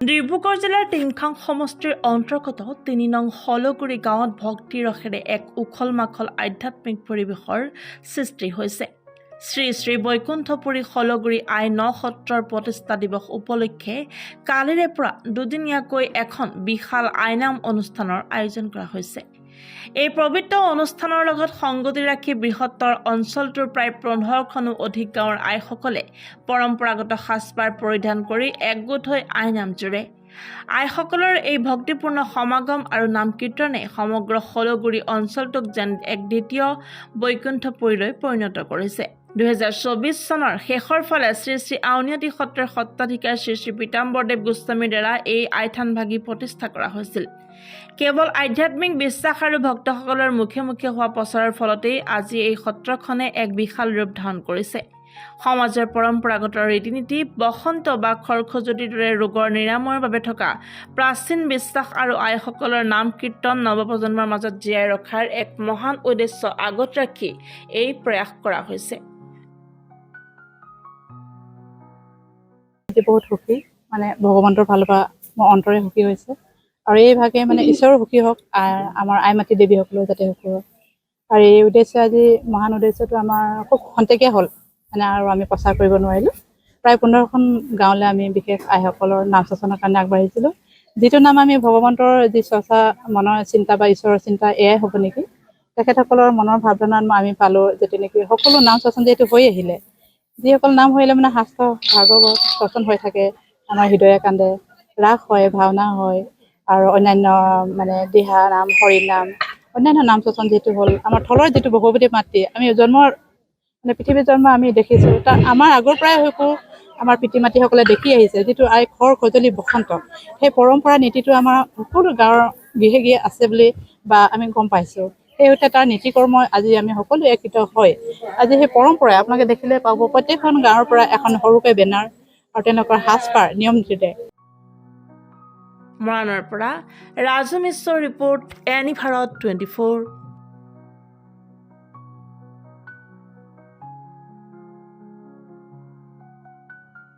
ডিব্ৰুগড় জিলাৰ টিংখাং সমষ্টিৰ অন্তৰ্গত ৩ নং হলগুৰি গাঁৱত ভক্তি ৰসেৰে এক উখল মাখল আধ্যাত্মিক পৰিৱেশৰ সৃষ্টি হৈছে। শ্ৰী শ্ৰী বৈকুণ্ঠপুৰী হলগুৰি আই ন সত্ৰৰ প্ৰতিষ্ঠা দিৱস উপলক্ষে কালিৰে পৰা দুদিনীয়াকৈ এখন বিশাল আইনাম অনুষ্ঠানৰ আয়োজন কৰা হৈছে। এই পবিত্ৰ অনুষ্ঠানৰ লগত সংগতি ৰাখি বৃহত্তৰ অঞ্চলটোৰ প্ৰায় ১৫খনো অধিক গাঁৱৰ আইসকলে পৰম্পৰাগত সাজপাৰ পৰিধান কৰি একগোট হৈ আইনাম জোৰে। আইসকলৰ এই ভক্তিপূৰ্ণ সমাগম আৰু নাম কীৰ্তনে সমগ্ৰ হলগুৰি অঞ্চলটোক যেন এক দ্বিতীয় বৈকুণ্ঠপুৰীলৈ পৰিণত কৰিছে। ২০২৪ চনৰ শেষৰ ফালে শ্ৰী শ্ৰী আউনীআটী সত্ৰৰ সত্ৰাধিকাৰ শ্ৰী শ্ৰী পীতাম্বৰদেৱ গোস্বামীৰ দ্বাৰা এই আইথানভাগী প্ৰতিষ্ঠা কৰা হৈছিল। কেৱল আধ্যাত্মিক বিশ্বাস আৰু ভক্তসকলৰ মুখে মুখে হোৱা প্ৰচাৰৰ ফলতেই আজি এই সত্ৰখনে এক বিশাল ৰূপ ধাৰণ কৰিছে। সমাজৰ পৰম্পৰাগত ৰীতি নীতি, বসন্ত বা খৰখজুতিৰ দৰে ৰোগৰ নিৰাময়ৰ বাবে থকা প্ৰাচীন বিশ্বাস আৰু আইসকলৰ নাম কীৰ্তন নৱপ্ৰজন্মৰ মাজত জীয়াই ৰখাৰ এক মহান উদ্দেশ্য আগত ৰাখি এই প্ৰয়াস কৰা হৈছে। বহুত সুখী, মানে ভগৱন্তৰ ফালৰ পৰা মোৰ অন্তৰে সুখী হৈছে আৰু এই ভাগে মানে ঈশ্বৰৰ সুখী হওক, আমাৰ আই মাতৃ দেৱীসকলেও যাতে সুখী হওক। আৰু এই উদ্দেশ্যে আজি মহান উদ্দেশ্যটো আমাৰ খুব খন্তেকীয়া হ'ল, মানে আৰু আমি প্ৰচাৰ কৰিব নোৱাৰিলোঁ। প্ৰায় ১৫খন গাঁৱলৈ আমি বিশেষ আইসকলৰ নাম শাসনৰ কাৰণে আগবাঢ়িছিলোঁ। যিটো নাম আমি ভগৱন্তৰ যি চৰ্চা, মনৰ চিন্তা বা ঈশ্বৰৰ চিন্তা, এয়াই হ'ব নেকি। তেখেতসকলৰ মনৰ ভাৱনাত আমি পালোঁ যে তেনেকৈ সকলো নাম শাসন যিহেতু হৈ আহিলে, যিসকল নাম হৈলে মানে শাস্ত্ৰ ভাগৱত শাসন হৈ থাকে, আমাৰ হৃদয়ে কান্দে, ৰাস হয়, ভাওনা হয় আৰু অন্যান্য মানে দিহা নাম, হৰি নাম, অন্যান্য নাম শাসন যিটো হ'ল আমাৰ থলৰ যিটো ভগৱতী মাতৃ, আমি জন্মৰ মানে পৃথিৱীৰ জন্ম আমি দেখিছোঁ, তাৰ আমাৰ আগৰ পৰাই হয়তো আমাৰ পিতৃ মাতৃসকলে দেখি আহিছে যিটো আই খৰ খজলি বসন্ত, সেই পৰম্পৰা নীতিটো আমাৰ সকলো গাঁৱৰ গৃহে গৃহে আছে বুলি বা আমি গম পাইছোঁ। সেইতে তাৰ নীতি কৰ্ম আজি আমি সকলো একত্ৰিত হয় আজি সেই পৰম্পৰাই আপোনালোকে দেখিলে পাব, প্ৰত্যেকখন গাঁৱৰ পৰা এখন সৰুকৈ বেনাৰ আৰু তেনেকুৱা সাজপাৰ নিয়ম নীতিৰে। মৰাণৰ পৰা ৰাজু মিশ্ৰৰ ৰিপৰ্ট, এনি ভাৰত 24।